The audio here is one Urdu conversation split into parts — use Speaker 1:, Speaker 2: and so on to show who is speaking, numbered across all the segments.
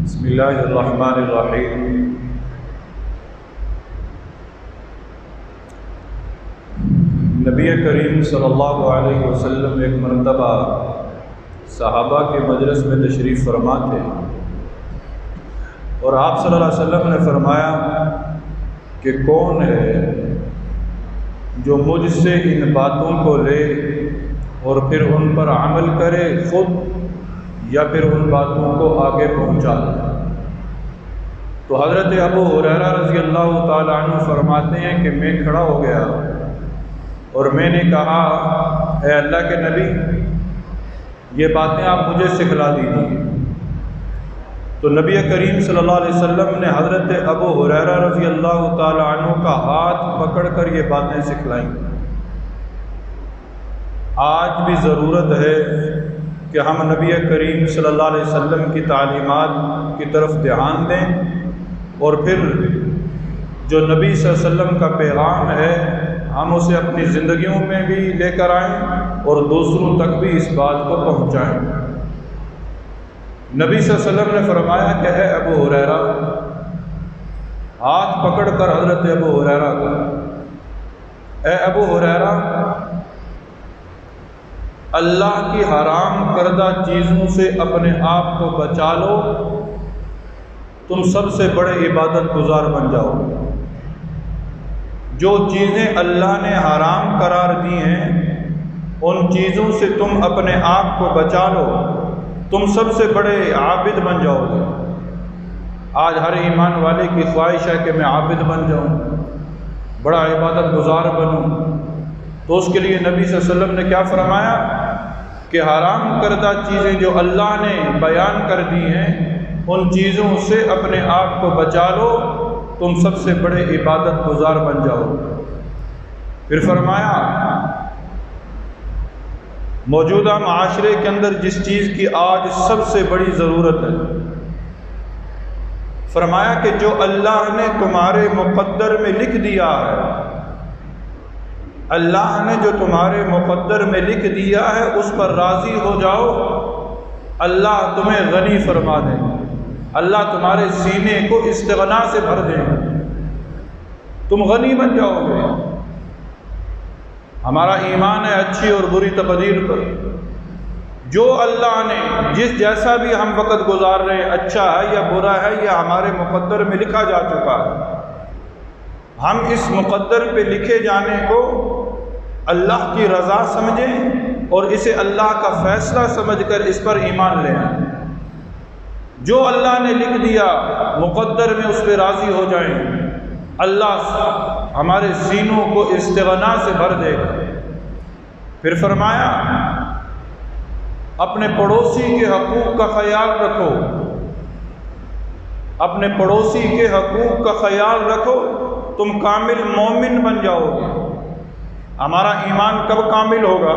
Speaker 1: بسم اللہ الرحمن الرحیم۔ نبی کریم صلی اللہ علیہ وسلم ایک مرتبہ صحابہ کے مجلس میں تشریف فرما تھے اور آپ صلی اللہ علیہ وسلم نے فرمایا کہ کون ہے جو مجھ سے ان باتوں کو لے اور پھر ان پر عمل کرے خود یا پھر ان باتوں کو آگے پہنچا دے۔ تو حضرت ابو ہریرہ رضی اللہ تعالیٰ عنہ فرماتے ہیں کہ میں کھڑا ہو گیا اور میں نے کہا اے اللہ کے نبی، یہ باتیں آپ مجھے سکھلا دیجیے۔ تو نبی کریم صلی اللہ علیہ وسلم نے حضرت ابو ہریرہ رضی اللہ تعالیٰ عنہ کا ہاتھ پکڑ کر یہ باتیں سکھلائیں۔ آج بھی ضرورت ہے کہ ہم نبی کریم صلی اللہ علیہ وسلم کی تعلیمات کی طرف دھیان دیں اور پھر جو نبی صلی اللہ علیہ وسلم کا پیغام ہے ہم اسے اپنی زندگیوں میں بھی لے کر آئیں اور دوسروں تک بھی اس بات کو پہنچائیں۔ نبی صلی اللہ علیہ وسلم نے فرمایا کہ اے ابو ہریرہ، ہاتھ پکڑ کر حضرت ابو ہریرہ کا، اے ابو ہریرہ، اللہ کی حرام کردہ چیزوں سے اپنے آپ کو بچا لو، تم سب سے بڑے عبادت گزار بن جاؤ۔ جو چیزیں اللہ نے حرام قرار دی ہیں ان چیزوں سے تم اپنے آپ کو بچا لو، تم سب سے بڑے عابد بن جاؤ گے۔ آج ہر ایمان والے کی خواہش ہے کہ میں عابد بن جاؤں، بڑا عبادت گزار بنوں۔ تو اس کے لیے نبی صلی اللہ علیہ وسلم نے کیا فرمایا کہ حرام کردہ چیزیں جو اللہ نے بیان کر دی ہیں ان چیزوں سے اپنے آپ کو بچا لو، تم سب سے بڑے عبادت گزار بن جاؤ۔ پھر فرمایا موجودہ معاشرے کے اندر جس چیز کی آج سب سے بڑی ضرورت ہے، فرمایا کہ جو اللہ نے تمہارے مقدر میں لکھ دیا ہے، اللہ نے جو تمہارے مقدر میں لکھ دیا ہے اس پر راضی ہو جاؤ، اللہ تمہیں غنی فرما دیں گے، اللہ تمہارے سینے کو استغنا سے بھر دیں گے، تم غنی بن جاؤ گے۔ ہمارا ایمان ہے اچھی اور بری تقدیر پر، جو اللہ نے جس جیسا بھی ہم وقت گزار رہے ہیں، اچھا ہے یا برا ہے، یہ ہمارے مقدر میں لکھا جا چکا ہے۔ ہم اس مقدر پہ لکھے جانے کو اللہ کی رضا سمجھیں اور اسے اللہ کا فیصلہ سمجھ کر اس پر ایمان لیں۔ جو اللہ نے لکھ دیا مقدر میں اس پہ راضی ہو جائیں، اللہ ہمارے سینوں کو استغنا سے بھر دے گا۔ پھر فرمایا اپنے پڑوسی کے حقوق کا خیال رکھو، اپنے پڑوسی کے حقوق کا خیال رکھو، تم کامل مومن بن جاؤ گے۔ ہمارا ایمان کب کامل ہوگا؟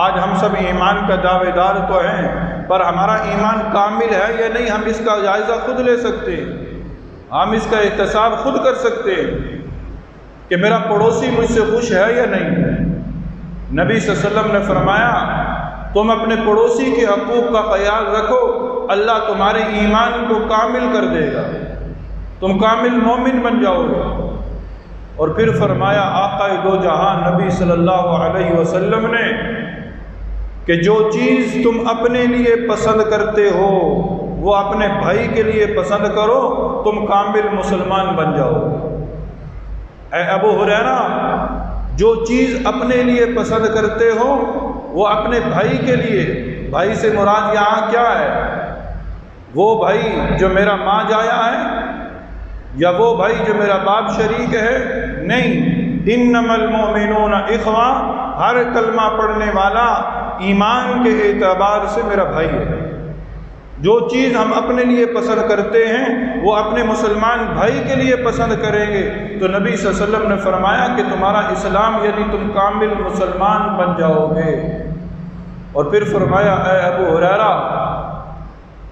Speaker 1: آج ہم سب ایمان کا دعوے دار تو ہیں، پر ہمارا ایمان کامل ہے یا نہیں ہم اس کا جائزہ خود لے سکتے ہیں، ہم اس کا احتساب خود کر سکتے ہیں کہ میرا پڑوسی مجھ سے خوش ہے یا نہیں۔ نبی صلی اللہ علیہ وسلم نے فرمایا تم اپنے پڑوسی کے حقوق کا خیال رکھو، اللہ تمہارے ایمان کو کامل کر دے گا، تم کامل مومن بن جاؤ گے۔ اور پھر فرمایا آقا دو جہاں نبی صلی اللہ علیہ وسلم نے کہ جو چیز تم اپنے لیے پسند کرتے ہو وہ اپنے بھائی کے لیے پسند کرو، تم کامل مسلمان بن جاؤ۔ اے ابو ہریرہ، جو چیز اپنے لیے پسند کرتے ہو وہ اپنے بھائی کے لیے، بھائی سے مراد یہاں کیا ہے؟ وہ بھائی جو میرا ماں جایا ہے یا وہ بھائی جو میرا باپ شریک ہے؟ نہیں، انما المؤمنون اخوہ، ہر کلمہ پڑھنے والا ایمان کے اعتبار سے میرا بھائی ہے۔ جو چیز ہم اپنے لیے پسند کرتے ہیں وہ اپنے مسلمان بھائی کے لیے پسند کریں گے۔ تو نبی صلی اللہ علیہ وسلم نے فرمایا کہ تمہارا اسلام یعنی تم کامل مسلمان بن جاؤ گے۔ اور پھر فرمایا اے ابو ہریرہ،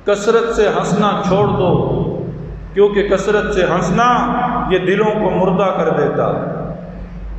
Speaker 1: کثرت سے ہنسنا چھوڑ دو، کیونکہ کثرت سے ہنسنا یہ دلوں کو مردہ کر دیتا ہے۔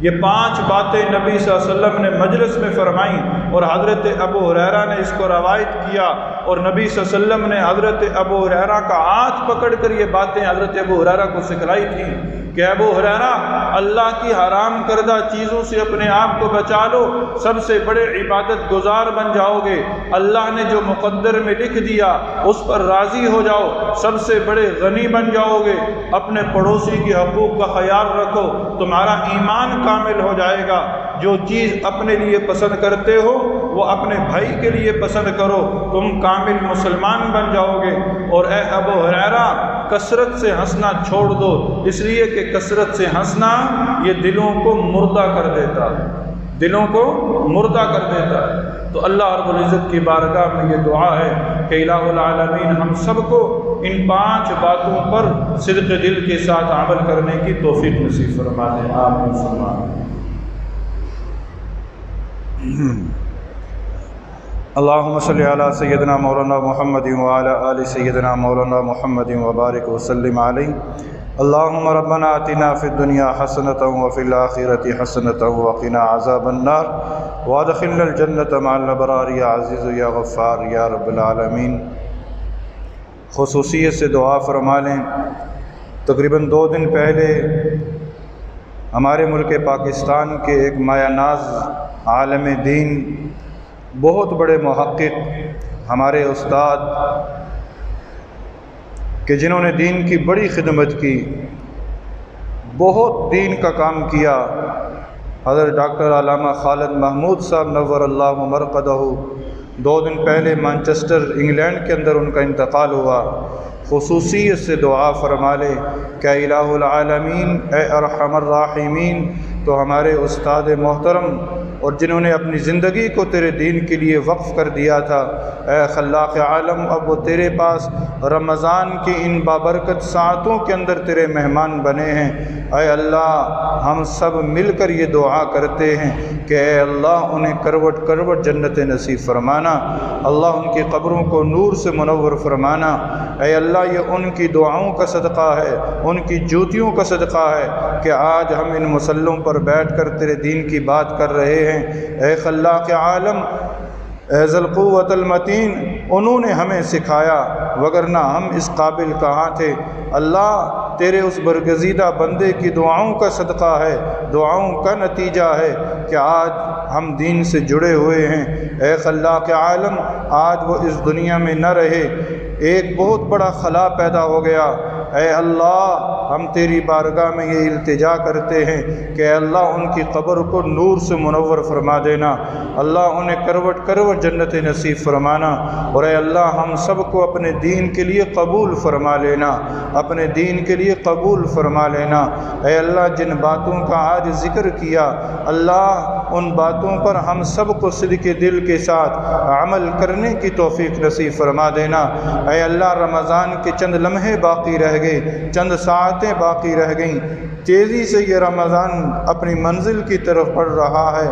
Speaker 1: یہ 5 باتیں نبی صلی اللہ علیہ وسلم نے مجلس میں فرمائیں اور حضرت ابو ہریرہ نے اس کو روایت کیا، اور نبی صلی اللہ علیہ وسلم نے حضرت ابو ہریرہ کا ہاتھ پکڑ کر یہ باتیں حضرت ابو ہریرہ کو سکھلائی تھیں کہ ابو ہریرہ اللہ کی حرام کردہ چیزوں سے اپنے آپ کو بچا لو، سب سے بڑے عبادت گزار بن جاؤ گے، اللہ نے جو مقدر میں لکھ دیا اس پر راضی ہو جاؤ، سب سے بڑے غنی بن جاؤ گے، اپنے پڑوسی کے حقوق کا خیال رکھو، تمہارا ایمان کامل ہو جائے گا، جو چیز اپنے لیے پسند کرتے ہو وہ اپنے بھائی کے لیے پسند کرو، تم کامل مسلمان بن جاؤ گے۔ اور اے ابو ہریرہ کثرت سے ہنسنا چھوڑ دو، اس لیے کہ کثرت سے ہنسنا یہ دلوں کو مردہ کر دیتا ہے، دلوں کو مردہ کر دیتا ہے۔ تو اللہ رب العزت کی بارگاہ میں یہ دعا ہے کہ الہ العالمین ہم سب کو ان 5 باتوں پر صدق دل کے ساتھ عمل کرنے کی توفیق نصیب فرما دے، آمین ثم آمین۔ اللہم صلی علی سیدنا مولانا محمد وعلی آل سیدنا مولانا محمد وبارک وسلم علیہ۔ اللہم ربنا آتنا فی الدنیا حسنۃ وفی الآخرۃ حسنۃ وقنا عذاب النار وادخلنا الجنۃ مع الابرار یا عزیز یا غفار یا رب العالمین۔ خصوصیت سے دعا فرما لیں، تقریباً 2 دن پہلے ہمارے ملک پاکستان کے ایک مایہ ناز عالم دین، بہت بڑے محقق، ہمارے استاد کہ جنہوں نے دین کی بڑی خدمت کی، بہت دین کا کام کیا، حضرت ڈاکٹر علامہ خالد محمود صاحب نور اللہ مرقدہ، 2 دن پہلے مانچسٹر انگلینڈ کے اندر ان کا انتقال ہوا۔ خصوصیت سے دعا فرما لے کہ الہ العالمین اے ارحم الراحمین، تو ہمارے استاد محترم اور جنہوں نے اپنی زندگی کو تیرے دین کے لیے وقف کر دیا تھا، اے خلاق عالم اب وہ تیرے پاس رمضان کی ان بابرکت ساعتوں کے اندر تیرے مہمان بنے ہیں۔ اے اللہ ہم سب مل کر یہ دعا کرتے ہیں کہ اے اللہ انہیں کروٹ کروٹ جنت نصیب فرمانا، اللہ ان کی قبروں کو نور سے منور فرمانا۔ اے اللہ یہ ان کی دعاؤں کا صدقہ ہے، ان کی جوتیوں کا صدقہ ہے کہ آج ہم ان مسلوں پر بیٹھ کر تیرے دین کی بات کر رہے ہیں۔ اے خلاق عالم، اے ذی القوۃ المتین، انہوں نے ہمیں سکھایا، وگرنہ ہم اس قابل کہاں تھے۔ اللہ تیرے اس برگزیدہ بندے کی دعاؤں کا صدقہ ہے، دعاؤں کا نتیجہ ہے کہ آج ہم دین سے جڑے ہوئے ہیں۔ اے خلاق عالم، آج وہ اس دنیا میں نہ رہے، ایک بہت بڑا خلا پیدا ہو گیا۔ اے اللہ ہم تیری بارگاہ میں یہ التجا کرتے ہیں کہ اے اللہ ان کی قبر کو نور سے منور فرما دینا، اللہ انہیں کروٹ کروٹ جنت نصیب فرمانا، اور اے اللہ ہم سب کو اپنے دین کے لیے قبول فرما لینا، اپنے دین کے لیے قبول فرما لینا۔ اے اللہ جن باتوں کا آج ذکر کیا، اللہ ان باتوں پر ہم سب کو صدق دل کے ساتھ عمل کرنے کی توفیق نصیب فرما دینا۔ اے اللہ رمضان کے چند لمحے باقی رہ گئے، چند ساعتیں باقی رہ گئیں، تیزی سے یہ رمضان اپنی منزل کی طرف بڑھ رہا ہے۔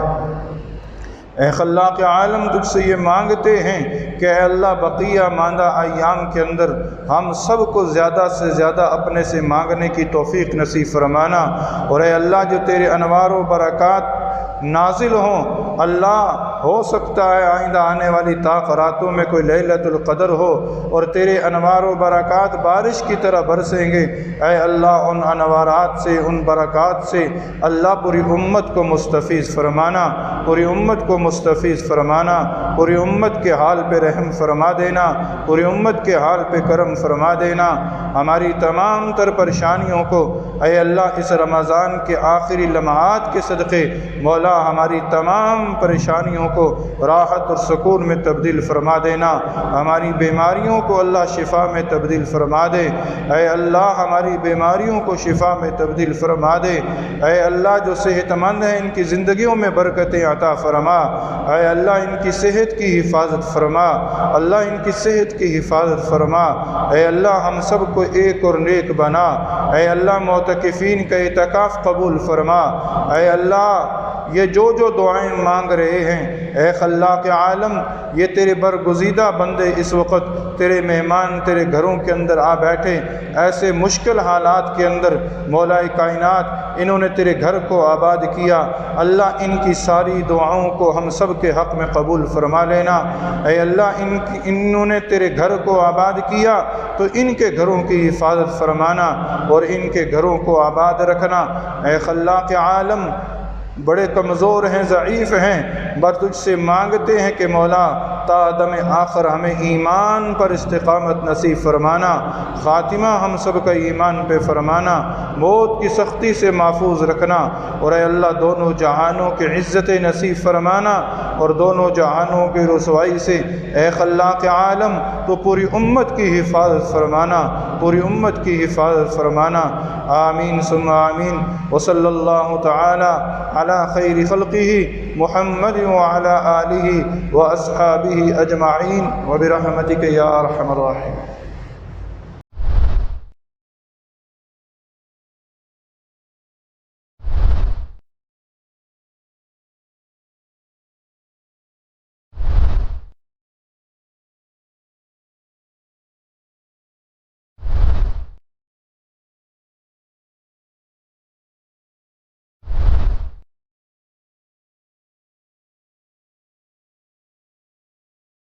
Speaker 1: اے خلاق عالم تجھ سے یہ مانگتے ہیں کہ اے اللہ بقیہ ماندہ ایام کے اندر ہم سب کو زیادہ سے زیادہ اپنے سے مانگنے کی توفیق نصیب فرمانا، اور اے اللہ جو تیرے انوار و برکات نازل ہوں، اللہ ہو سکتا ہے آئندہ آنے والی راتوں میں کوئی لیلۃ القدر ہو اور تیرے انوار و برکات بارش کی طرح برسیں گے۔ اے اللہ ان انوارات سے، ان برکات سے اللہ پوری امت کو مستفیض فرمانا، پوری امت کو مستفیض فرمانا، پوری امت کے حال پہ رحم فرما دینا، پوری امت کے حال پہ کرم فرما دینا۔ ہماری تمام تر پریشانیوں کو اے اللہ اس رمضان کے آخری لمحات کے صدقے مولا ہماری تمام پریشانیوں کو راحت اور سکون میں تبدیل فرما دینا، ہماری بیماریوں کو اللہ شفا میں تبدیل فرما دے۔ اے اللہ ہماری بیماریوں کو شفا میں تبدیل فرما دے۔ اے اللہ جو صحت مند ہیں ان کی زندگیوں میں برکتیں عطا فرما۔ اے اللہ ان کی صحت کی حفاظت فرما، اللہ ان کی صحت کی حفاظت فرما۔ اے اللہ ہم سب کو ایک اور نیک بنا۔ اے اللہ معتکفین کا اعتکاف قبول فرما۔ اے اللہ یہ جو دعائیں مانگ رہے ہیں، اے خلاق عالم یہ تیرے برگزیدہ بندے اس وقت تیرے مہمان تیرے گھروں کے اندر آ بیٹھے، ایسے مشکل حالات کے اندر مولا کائنات انہوں نے تیرے گھر کو آباد کیا، اللہ ان کی ساری دعاؤں کو ہم سب کے حق میں قبول فرما لینا۔ اے اللہ انہوں نے تیرے گھر کو آباد کیا تو ان کے گھروں کی حفاظت فرمانا اور ان کے گھروں کو آباد رکھنا۔ اے خلاق عالم، بڑے کمزور ہیں، ضعیف ہیں، بس تجھ سے مانگتے ہیں کہ مولا تا دم آخر ہمیں ایمان پر استقامت نصیب فرمانا، خاتمہ ہم سب کا ایمان پہ فرمانا، موت کی سختی سے محفوظ رکھنا، اور اے اللہ دونوں جہانوں کی عزت نصیب فرمانا اور دونوں جہانوں کی رسوائی سے اے خلاق عالم تو پوری امت کی حفاظت فرمانا، پوری امت کی حفاظت فرمانا۔ آمین ثم آمین۔ وصلی اللہ تعالی علی خیر خلقہ محمد وعلی آلہ واصحابہ اجمعین وبرحمتک یا ارحم الراحمین۔